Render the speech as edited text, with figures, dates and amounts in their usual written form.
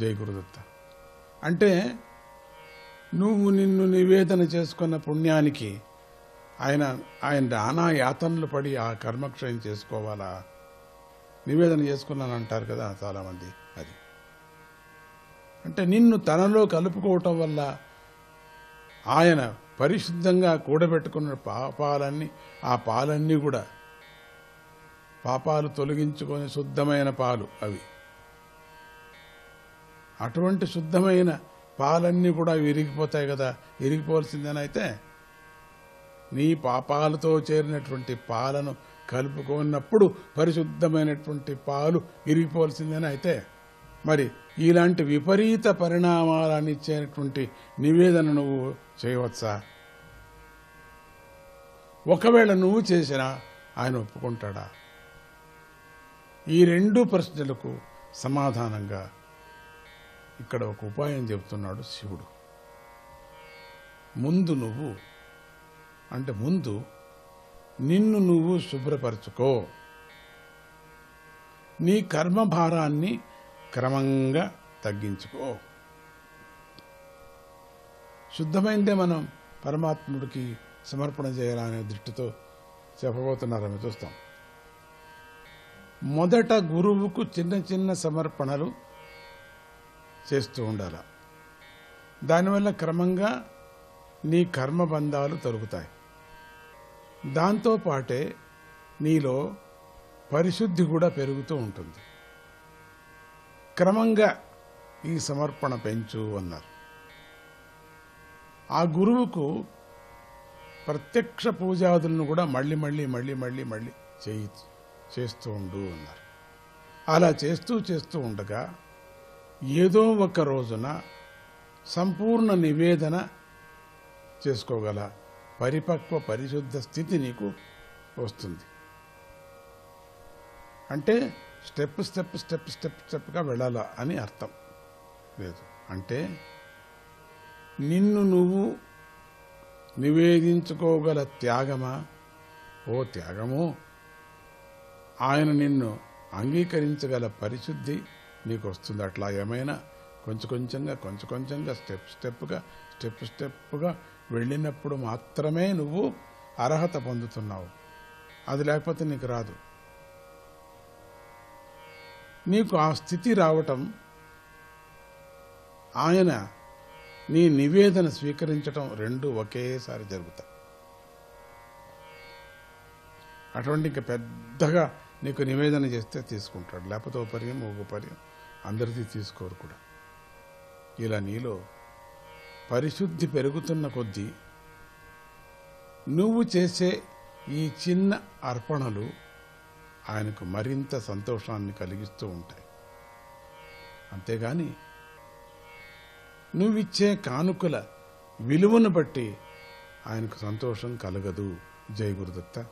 జై గురుదత్త. అంటే నువ్వు నిన్ను నివేదన చేసుకున్న పుణ్యానికి ఆయన నానా యాతనలు పడి ఆ కర్మక్షయం చేసుకోవాలా? నివేదన చేసుకున్నాను అంటారు కదా చాలామంది. అది అంటే నిన్ను తనలో కలుపుకోవటం వల్ల ఆయన పరిశుద్ధంగా కూడబెట్టుకున్న ఆ పాలన్నీ కూడా పాపాలు తొలగించుకొని శుద్ధమైన పాలు అవి. అటువంటి శుద్ధమైన పాలన్నీ కూడా విరిగిపోతాయి కదా. విరిగిపోవలసిందేనైతే నీ పాపాలతో చేరినటువంటి పాలను కలుపుకున్నప్పుడు పరిశుద్ధమైనటువంటి పాలు విరిగిపోవలసిందేనైతే మరి ఇలాంటి విపరీత పరిణామాలను ఇచ్చేటువంటి నివేదన నువ్వు చేయవచ్చా? ఒకవేళ నువ్వు చేసినా ఆయన ఒప్పుకుంటాడా? ఈ రెండు ప్రశ్నలకు సమాధానంగా ఇక్కడ ఒక ఉపాయం చెబుతున్నాడు శివుడు. ముందు నిన్ను నువ్వు శుభ్రపరచుకో. నీ కర్మభారాన్ని క్రమంగా తగ్గించుకో. శుద్ధమైందే మనం పరమాత్ముడికి సమర్పణ చేయాలనే దృష్టితో చెప్పబోతున్నారని చూస్తాం. మొదట గురువుకు చిన్న చిన్న సమర్పణలు చేస్తూ ఉండాలి. దానివల్ల క్రమంగా నీ కర్మబంధాలు తొలగుతాయి. దాంతోపాటే నీలో పరిశుద్ధి కూడా పెరుగుతూ ఉంటుంది. క్రమంగా ఈ సమర్పణ పెంచు అన్నారు. ఆ గురువుకు ప్రత్యక్ష పూజాదులను కూడా మళ్ళీ మళ్ళీ మళ్ళీ మళ్ళీ మళ్ళీ చేస్తూ ఉండు అన్నారు. అలా చేస్తూ ఉండగా ఏదో ఒక రోజున సంపూర్ణ నివేదన చేసుకోగల పరిపక్వ పరిశుద్ధ స్థితి నీకు వస్తుంది. అంటే స్టెప్గా వెళ్ళాలా అని అర్థం లేదు. అంటే నిన్ను నువ్వు నివేదించుకోగల త్యాగమా? ఓ త్యాగము, ఆయన నిన్ను అంగీకరించగల పరిశుద్ధి నీకు వస్తుంది. అట్లా ఏమైనా కొంచెంగా స్టెప్గా వెళ్ళినప్పుడు మాత్రమే నువ్వు అర్హత పొందుతున్నావు. అది లేకపోతే నీకు రాదు. నీకు ఆ స్థితి రావటం ఆయన నీ నివేదన స్వీకరించటం రెండు ఒకేసారి జరుగుతాయి. అటువంటి ఇంకా పెద్దగా నీకు నివేదన చేస్తే తీసుకుంటాడు, లేకపోతే ఒక పర్యం అందరిది తీసుకోరు కూడా. ఇలా నీలో పరిశుద్ధి పెరుగుతున్న కొద్దీ నువ్వు చేసే ఈ చిన్న అర్పణలు ఆయనకు మరింత సంతోషాన్ని కలిగిస్తూ ఉంటాయి. అంతేగాని నువ్విచ్చే కానుకల విలువను బట్టి ఆయనకు సంతోషం కలగదు. జై గురుదత్త.